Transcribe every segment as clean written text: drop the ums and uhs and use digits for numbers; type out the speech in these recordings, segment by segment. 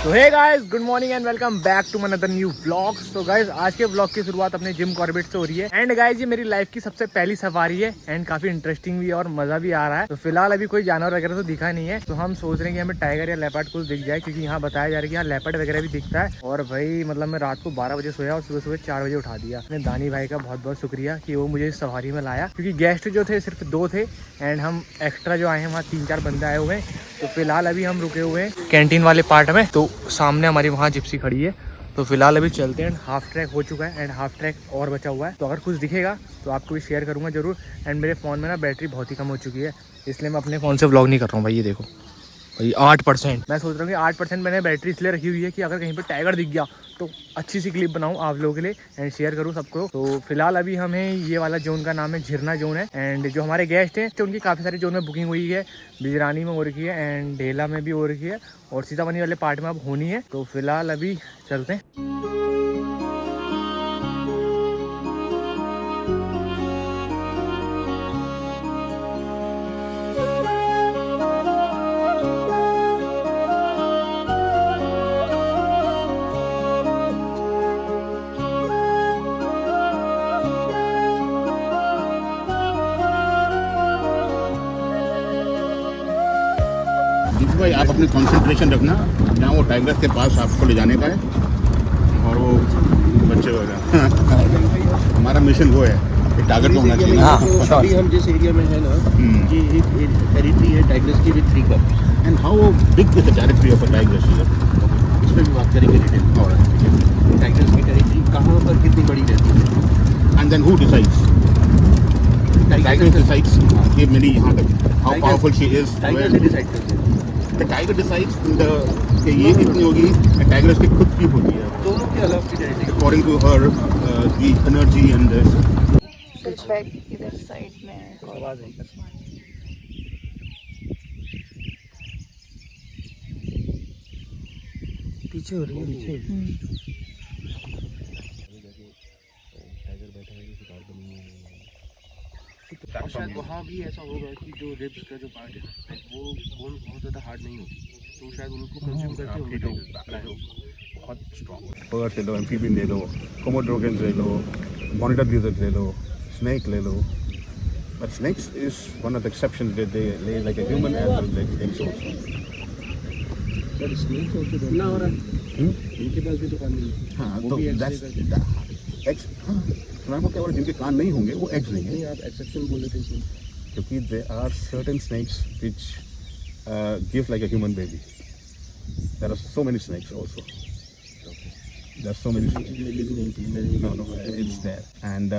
तो hey guys, good morning and welcome back to another new vlog. तो guys, आज के व्लॉग की शुरुआत अपने जिम कॉर्बेट से हो रही है। एंड गाइस, ये मेरी लाइफ की सबसे पहली सफारी है एंड काफी इंटरेस्टिंग भी है और मजा भी आ रहा है। तो फिलहाल अभी कोई जानवर वगैरह तो दिखा नहीं है, तो हम सोच रहे हैं कि हमें टाइगर या लेपर्ड कुछ दिख जाए, क्योंकि यहाँ बताया जा रहा है कि यहाँ लेपर्ड वगैरह भी दिखता है। और भाई मतलब मैं रात को 12 बजे सोया और सुबह सुबह 4 बजे उठा दिया। अपने दानी भाई का बहुत बहुत शुक्रिया कि वो मुझे इस सफारी में लाया, क्योंकि गेस्ट जो थे सिर्फ 2 थे एंड हम एक्स्ट्रा जो आए हैं वहाँ 3-4 बंदे आए हुए हैं। तो फिलहाल अभी हम रुके हुए हैं कैंटीन वाले पार्ट में, तो सामने हमारी वहाँ जिप्सी खड़ी है। तो फिलहाल अभी चलते हैं। हाफ ट्रैक हो चुका है एंड हाफ ट्रैक और बचा हुआ है, तो अगर कुछ दिखेगा तो आपको भी शेयर करूँगा जरूर। एंड मेरे फ़ोन में ना बैटरी बहुत ही कम हो चुकी है, इसलिए मैं अपने फ़ोन से व्लॉग नहीं कर रहा हूँ भाई। ये देखो भाई 8%। मैं सोच रहा हूँ कि 8% मैंने बैटरी इसलिए रखी हुई है कि अगर कहीं पर टाइगर दिख गया तो अच्छी सी क्लिप बनाऊँ आप लोगों के लिए एंड शेयर करूँ सबको। तो फिलहाल अभी हमें ये वाला जोन का नाम है झिरना जोन है। एंड जो हमारे गेस्ट हैं तो उनकी काफ़ी सारी जोन में बुकिंग हुई है। बिजरानी में हो रखी है एंड ढेला में भी हो रखी है और सीतामढ़ी वाले पार्ट में अब होनी है। तो फिलहाल अभी चलते हैं। भाई आप अपनी कंसंट्रेशन रखना, जहाँ वो टाइगर्स के पास आपको ले जाने का है और वो बच्चे वगैरह। हमारा मिशन वो है कि टारगेट को होना चाहिए। तो अभी हम जिस एरिया में है ना, ये एक टेरिटरी है टाइगर्स की with 3 cups. And how big is the territory of a tiger? इस पर भी बात करेंगे डिटेल। और टाइगर्स की टेरिटरी कहाँ पर कितनी बड़ी रहती है, and then who decides? Tiger decides कि मेरी यहाँ तक how powerful she is. Tiger से डिसाइड करते हैं। द टाइगर डिसाइड्स कि ये इतनी होगी, टाइगर की खुद की होती है दोनों के अलग की territory according to her the energy and switch back इधर साइड में आवाज है। पीछे हो रही है, पीछे शायद वहाँ भी ऐसा होगा कि जो रिब्स का जो पार्ट है वो बोन बहुत ज़्यादा हार्ड नहीं होती, तो शायद उनको कंज्यूम करते होंगे बहुत स्ट्रॉन्ग। बर्ड्स ले लो, एम्फीबियन ले लो, कोमोड्रोगन्स ले लो, मॉनिटर लिजर्ड ले लो, स्नेक ले लो। But snakes is one of the exceptions that they lay like a human as well like eggs also. But snakes also ना हो रहा है, इनके पास भी तो कान नहीं है। हाँ, तो दैट्स एक्स। हाँ, मैं क्या बोल, जिनके कान नहीं होंगे वो एग्स देंगे। नहीं, आप एक्सेप्शन बोल रहे थे इसमें, क्योंकि they are certain snakes which give like a human baby. There are so many snakes also. There are so many. No, it's there. And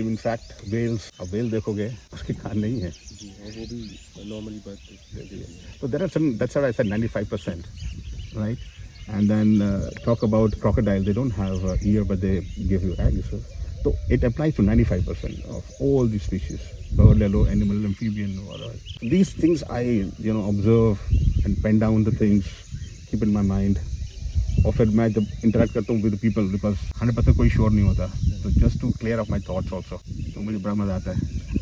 in fact, whales. अब whale देखोगे, उसके कान नहीं है। जी, और वो भी normally बात है। So there are some. That's what I said, 95%, right? And then talk about crocodile. They don't have ear, but they give you eggs. So it applies to 95% of all these species. Bird, animal, amphibian, or these things I observe and pen down the things, keep in my mind. और फिर मैं जब interact करता हूँ with people, because 100% कोई sure नहीं होता, तो just to clear off my thoughts also, तो मुझे बड़ा मजा आता है।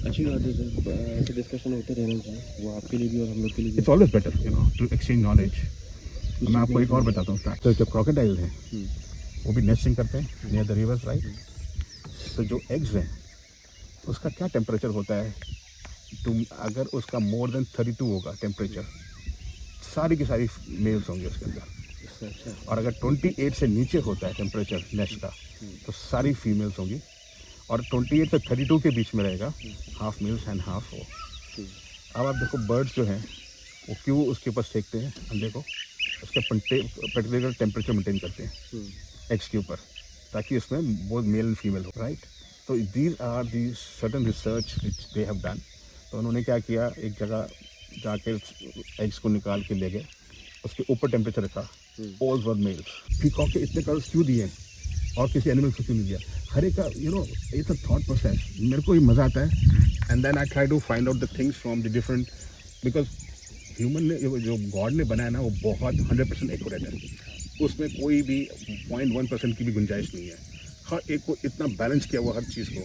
अच्छी बात है सर, ऐसे डिस्कशन होते रहना चाहिए, वो आपके लिए भी और हम लोग के लिए भी। It's always better to exchange knowledge. मैं आपको एक और बताता हूँ फैक्ट। तो जो क्रोकोडाइल हैं वो भी नेस्टिंग करते हैं नियर द रिवर्स, राइट? तो जो एग्स हैं उसका क्या टेम्परेचर होता है? तुम अगर उसका मोर देन 32 होगा टेम्परेचर, सारी की सारी मेल्स होंगे उसके अंदर। और अगर 28 से नीचे होता है टेम्परेचर नेस्ट का, तो सारी फीमेल्स होंगी। और 28 से 32 के बीच में रहेगा, हाफ मेल्स एंड हाफ वो। अब आप देखो बर्ड्स जो हैं वो क्यों उसके ऊपर सेकते हैं अंडे को, उसके पर्टिकुलर टेम्परेचर मेंटेन करते हैं एग्स के ऊपर, ताकि उसमें बोथ मेल एंड फीमेल हो, राइट? तो these are the certain research which they have done. तो उन्होंने क्या किया, एक जगह जाके एग्स को निकाल के ले गए, उसके ऊपर टेम्परेचर रखा, ऑल वर मेल्स। पीकॉक के इतने कलर्स क्यों दिए? और किसी एनिमल को क्यों नहीं दिया? हर एक का इट्स अ थॉट प्रोसेस. मेरे को ये मज़ा आता है. And then I try to find out the things from the different, because human ने जो गॉड ने बनाया ना वो बहुत 100% एक्यूरेट है. उसमें कोई भी 0.1% की भी गुंजाइश नहीं है. हर एक को इतना बैलेंस किया हुआ हर चीज़ को,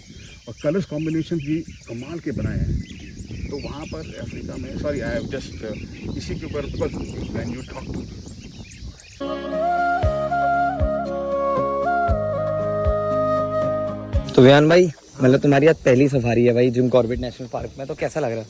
और कलर्स कॉम्बिनेशन भी कमाल के बनाए हैं. तो वहाँ पर अफ्रीका में, सॉरी आई हैव जस्ट इसी के ऊपर, because when you talk to तो विहान भाई, मतलब तुम्हारी आज पहली सफारी है भाई जिम कॉर्बेट नेशनल पार्क में, तो कैसा लग रहा है?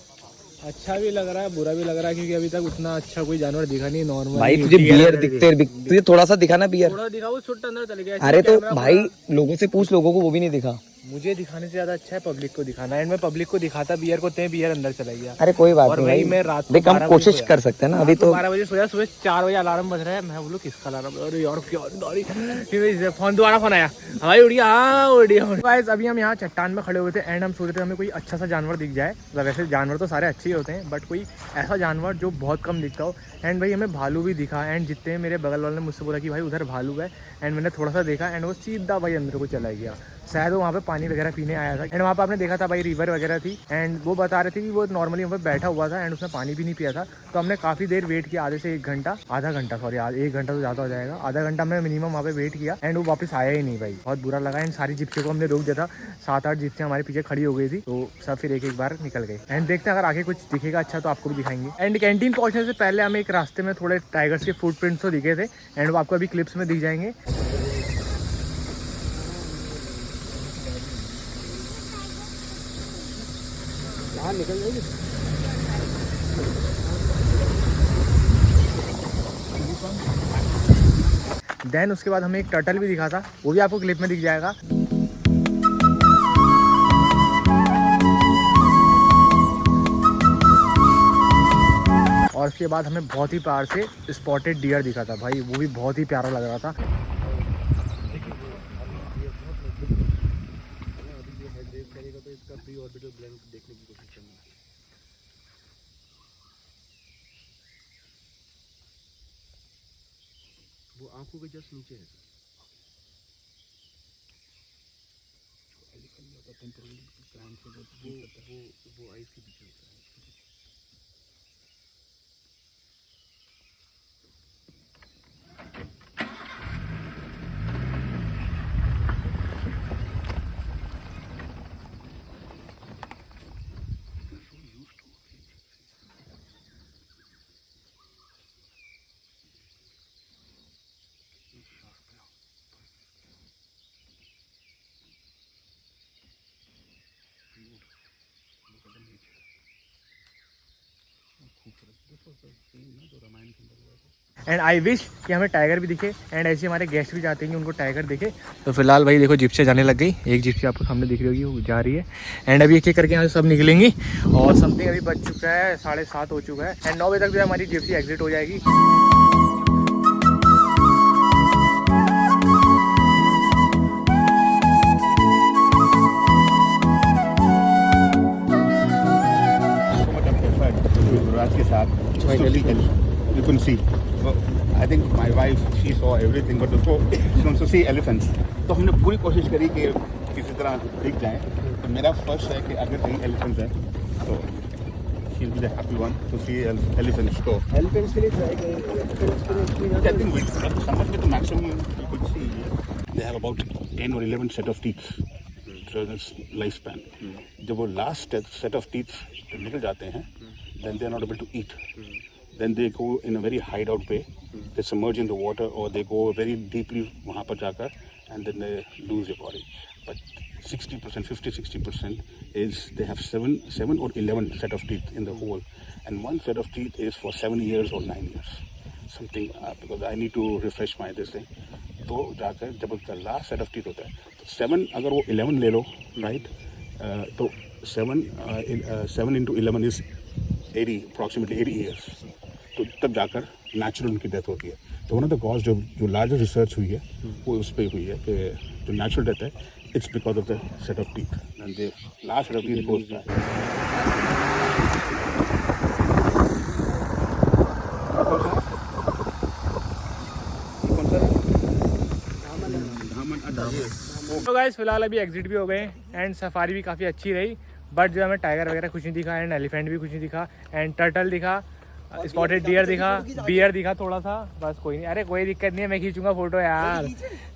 अच्छा भी लग रहा है, बुरा भी लग रहा है, क्योंकि अभी तक उतना अच्छा कोई जानवर दिखा नहीं. नॉर्मल भाई तुझे बियर दिखते, तुझे थोड़ा सा दिखा ना बियर. थोड़ा दिखा, वो छोटा अंदर चले गया. अरे तो भाई लोगों से पूछ, लोगों को वो भी नहीं दिखा. मुझे दिखाने से ज्यादा अच्छा है पब्लिक को दिखाना. एंड मैं पब्लिक को दिखाता बियर को, ते बियर अंदर चला गया. अरे कोई बात और नहीं भाई भाई, मैं रात को देख हम 12 कोशिश बजे कर सकते हैं ना. अभी तो 12 बजे सोया, सुबह 4 बजे अलार्म बज रहा है. मैं बोलूँ किसका अलार्म? अरे यार क्या फिर फोन, दोबारा फोन आया, हमारी उड़िया. हाँ उड़िया. गाइस अभी हम यहाँ चट्टान में खड़े हुए थे एंड हम सोच रहे थे हमें कोई अच्छा सा जानवर दिख जाए. मतलब वैसे जानवर तो सारे अच्छे ही होते हैं, बट कोई ऐसा जानवर जो बहुत कम दिखता हो. एंड भाई हमें भालू भी दिखा. एंड जितने मेरे बगल वाले ने मुझसे बोला कि भाई उधर भालू है. एंड मैंने थोड़ा सा देखा एंड वो सीधा भाई अंदर को चला गया. शायद वो वहाँ पे पानी वगैरह पीने आया था. एंड वहाँ पे आपने देखा था भाई रिवर वगैरह थी. एंड वो बता रहे थे कि वो नॉर्मली वहाँ पे बैठा हुआ था एंड उसने पानी भी नहीं पिया था. तो हमने काफ़ी देर वेट किया, आधे से 1 घंटा, आधा घंटा, सॉरी 1 घंटा तो ज़्यादा हो जाएगा. आधा घंटा हमने मिनिमम वहाँ पे वेट किया एंड वो वापस आया ही नहीं भाई. बहुत बुरा लगा. एंड सारी जिप्सी को हमने रोक दिया था. 7-8 जिप्सी हमारे पीछे खड़ी हो गई थी. तो सब फिर एक बार निकल गए. एंड देखते हैं अगर आगे कुछ दिखेगा अच्छा तो आपको भी दिखाएंगे. एंड कैंटीन पहुँचने से पहले हमें एक रास्ते में थोड़े टाइगर्स के फुटप्रिंट्स तो दिखे थे एंड वो आपको अभी क्लिप्स में दिख जाएंगे. देन उसके बाद हमें एक टर्टल भी दिखा था, वो भी आपको क्लिप में दिख जाएगा. और उसके बाद हमें बहुत ही प्यार से स्पॉटेड डियर दिखा था भाई, वो भी बहुत ही प्यारा लग रहा था. वो आंखों के जस्ट नीचे है. वो आइस के पीछे होता है. एंड आई विश कि हमें टाइगर भी दिखे एंड ऐसे हमारे गेस्ट भी चाहते हैं कि उनको टाइगर दिखे. तो फिलहाल भाई देखो जिप्सी जाने लग गई. एक जिप्सी आपको सामने दिख रही होगी, वो जा रही है. एंड अभी एक एक करके यहाँ से सब निकलेंगी. और समथिंग अभी बज चुका है, 7:30 हो चुका है. एंड 9 बजे तक जो हमारी जिप्सी एग्जिट हो जाएगी. राज के साथ you can see. I think my wife, she saw everything, but उसको she wants to see elephants. तो हमने पूरी कोशिश करी कि किसी तरह दिख जाए. तो मेरा फर्स्ट है कि अगर कहीं elephants है तो she'll be the happy one to see elephants. तो एलिफेंट्स के लिए ट्राई करेंगे. I think with summer में तो maximum you could see they have about 10 or 11 set of teeth through this lifespan. जब वो last set of teeth निकल जाते हैं, then they are not able to eat. Then they go in a very hideout way. They submerge in the water or they go very deeply वहाँ पर जाकर and then they lose their body. But 60%, 50-60% is they have 7 or 11 set of teeth in the whole, and one set of teeth is for 7 years or 9 years. Something because I need to refresh my this thing. तो जाकर जब उसका last set of teeth होता है तो 7 अगर वो 11 ले लो right, तो 7 into 11 is 80, approximately 80 years. तो तब जाकर नेचुरल उनकी डेथ होती है. तो वन ऑफ द कॉज जो लार्जर रिसर्च हुई है वो उस पर हुई है कि जो नेचुरल डेथ है it's because of the set of teeth and the last set of teeth goes back. तो गाइस फिलहाल अभी एग्जिट भी हो गए एंड सफारी भी काफ़ी अच्छी रही, बट जो हमें टाइगर वगैरह कुछ नहीं दिखा एंड एलिफेंट भी कुछ नहीं दिखा एंड टर्टल दिखा, स्पॉटेड डियर दिखा, बियर दिखा थोड़ा सा, बस कोई नहीं। अरे कोई दिक्कत नहीं है, मैं खींचूंगा फोटो यार,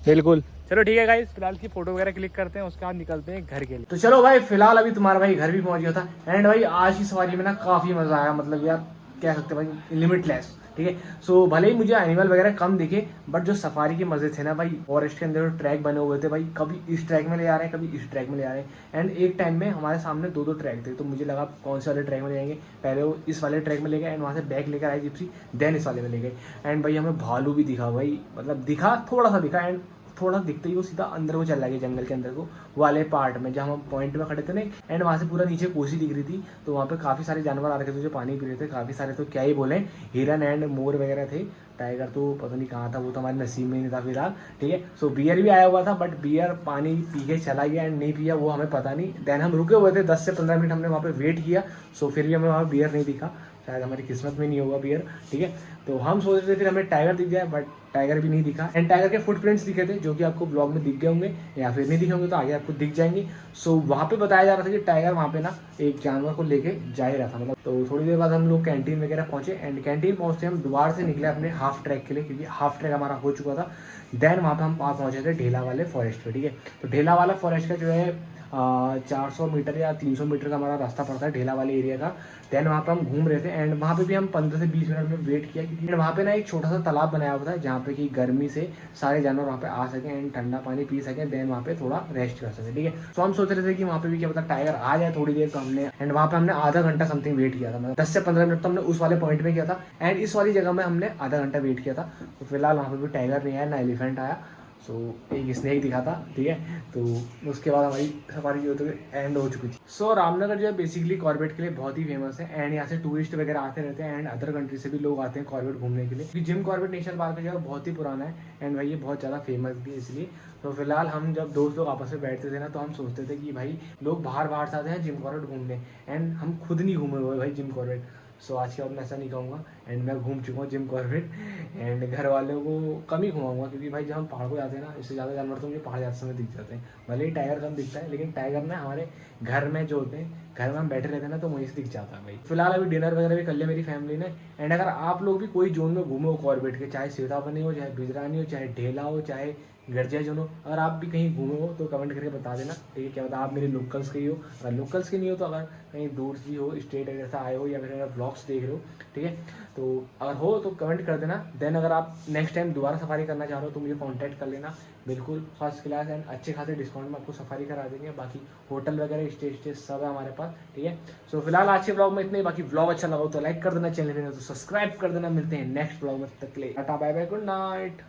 बिल्कुल। चलो ठीक है गाइस, फिलहाल की फोटो वगैरह क्लिक करते हैं, उसके बाद निकलते हैं घर के लिए। तो चलो भाई, फिलहाल अभी तुम्हारा भाई घर भी पहुंच गया था एंड भाई आज की सवारी में ना काफ़ी मज़ा आया, मतलब यार कह सकते हैं भाई लिमिटलेस, ठीक है। सो भले ही मुझे एनिमल वगैरह कम दिखे, बट जो सफारी के मजे थे ना भाई, फॉरेस्ट के अंदर जो ट्रैक बने हुए थे भाई, कभी इस ट्रैक में ले आ रहे हैं, कभी इस ट्रैक में ले आ रहे हैं एंड एक टाइम में हमारे सामने दो ट्रैक थे, तो मुझे लगा कौन से वाले ट्रैक में ले जाएंगे, पहले वो इस वाले ट्रैक में ले गए एंड वहाँ से बैग लेकर आए जिप्सी, देन इस वाले में ले गए एंड भाई हमें भालू भी दिखा भाई, मतलब दिखा थोड़ा सा दिखा एंड थोड़ा दिखते ही वो सीधा अंदर को चला गया जंगल के अंदर को वाले पार्ट में जहाँ हम पॉइंट में खड़े थे ना, एंड वहाँ से पूरा नीचे कोसी दिख रही थी, तो वहाँ पे काफ़ी सारे जानवर आ रखे थे जो पानी पी रहे थे, काफ़ी सारे, तो क्या ही बोले, हिरन एंड मोर वगैरह थे। टाइगर तो पता नहीं कहाँ था, वो तो हमारे नसीब में नहीं था फिलहाल, ठीक है। सो बियर भी आया हुआ था, बट बियर पानी पी के चला गया एंड नहीं पिया वो हमें पता नहीं। देन हम रुके हुए थे 10 से 15 मिनट हमने वहाँ पे वेट किया, सो फिर भी हमें वहाँ बियर नहीं दिखा, शायद हमारी किस्मत में नहीं होगा बियर, ठीक है। तो हम सोच रहे थे फिर हमें टाइगर दिख गया, बट टाइगर भी नहीं दिखा एंड टाइगर के फुटप्रिंट्स दिखे थे जो कि आपको ब्लॉग में दिख गए होंगे या फिर नहीं दिखे होंगे तो आगे आपको दिख जाएंगे। सो वहाँ पे बताया जा रहा था कि टाइगर वहाँ पे ना एक जानवर को लेके जा ही रहा था, मतलब। तो थोड़ी देर बाद हम लोग कैंटीन वगैरह पहुंचे एंड कैंटीन पहुंचते हम दोबारा से निकले अपने हाफ ट्रैक के लिए, क्योंकि हाफ ट्रैक हमारा हो चुका था। देन वहाँ पे हम पहुंचे थे ढेला वाले फॉरेस्ट पे, ठीक है। तो ढेला वाला फॉरेस्ट का जो है 400 मीटर या 300 मीटर का हमारा रास्ता पड़ता है ढेला वाले एरिया का। देन वहाँ पे हम घूम रहे थे एंड वहाँ पे भी हम 15 से 20 मिनट में वेट किया, क्योंकि वहाँ पे ना एक छोटा सा तालाब बनाया हुआ था जहाँ पे कि गर्मी से सारे जानवर वहाँ पे आ सकें एंड ठंडा पानी पी सकें, देन वहाँ पे थोड़ा रेस्ट कर सकें, ठीक है। तो हम सोच रहे थे कि वहाँ पे भी क्या पता टाइगर आ जाए थोड़ी देर, तो हमने एंड वहाँ पे हमने आधा घंटा समथिंग वेट किया था, मतलब 10 से 15 मिनट तो हमने उस वाले पॉइंट में किया था एंड इस वाली जगह में हमने आधा घंटा वेट किया था। तो फिलहाल वहाँ पे भी टाइगर नहीं आया, ना एलिफेंट आया, सो एक स्नेक दिखा था, ठीक है। तो उसके बाद हमारी सफारी जो होती है एंड हो चुकी थी। सो रामनगर जो है बेसिकली कॉर्बेट के लिए बहुत ही फेमस है एंड यहाँ से टूरिस्ट वगैरह आते रहते हैं एंड अदर कंट्री से भी लोग आते हैं कॉर्बेट घूमने के लिए, क्योंकि जिम कॉर्बेट नेशनल पार्क जो है बहुत ही पुराना है एंड भाई ये बहुत ज़्यादा फेमस भी है इसलिए। तो फिलहाल हम जब दोस्त लोग आपस में बैठते थे ना, तो हम सोचते थे कि भाई लोग बाहर से आते हैं जिम कॉर्बेट घूमने एंड हम खुद नहीं घूमे हुए भाई जिम कॉर्बेट। सो आज के बाद मैं ऐसा नहीं कहूँगा एंड मैं घूम चुका हूँ जिम कॉर्बेट एंड घर वालों को कम ही घुमाऊंगा, क्योंकि भाई जब हम पहाड़ को जाते हैं ना, इससे ज़्यादा जानवर तो मुझे पहाड़ जाते समय दिख जाते हैं। भले ही टाइगर कम दिखता है, लेकिन टाइगर ना हमारे घर में जो होते हैं, घर में हम बैठे रहते हैं ना, तो वहीं से दिख जाता है भाई। फिलहाल अभी डिनर वगैरह भी कर लिया मेरी फैमिली ने एंड अगर आप लोग भी कोई जोन में घूमे हो कॉर्बेट के, चाहे सीतापनी हो, चाहे बिजरानी हो, चाहे ढेला हो, चाहे गर्जिया जोन हो, अगर आप भी कहीं घूमे हो तो कमेंट करके बता देना, ठीक है। क्या बता आप मेरे लोकल्स के ही हो, अगर लोकल्स के नहीं हो तो अगर कहीं दूर से हो, स्टेट वगैरह से आए हो या फिर मेरा ब्लॉग्स देख रहे हो, ठीक है, तो अगर हो तो कमेंट कर देना। देन अगर आप नेक्स्ट टाइम दोबारा सफारी करना चाह रहे हो तो मुझे कांटेक्ट कर लेना, बिल्कुल फर्स्ट क्लास एंड अच्छे खासे डिस्काउंट में आपको सफारी करा देंगे। बाकी होटल वगैरह स्टे सब है हमारे पास, ठीक है। सो फिलहाल आज के ब्लॉग में इतने ही। बाकी ब्लॉग अच्छा लगा तो लाइक कर देना, चैनल पे तो सब्सक्राइब कर देना। मिलते हैं नेक्स्ट ब्लॉग में, तब तक के लिए tata bye bye, good night.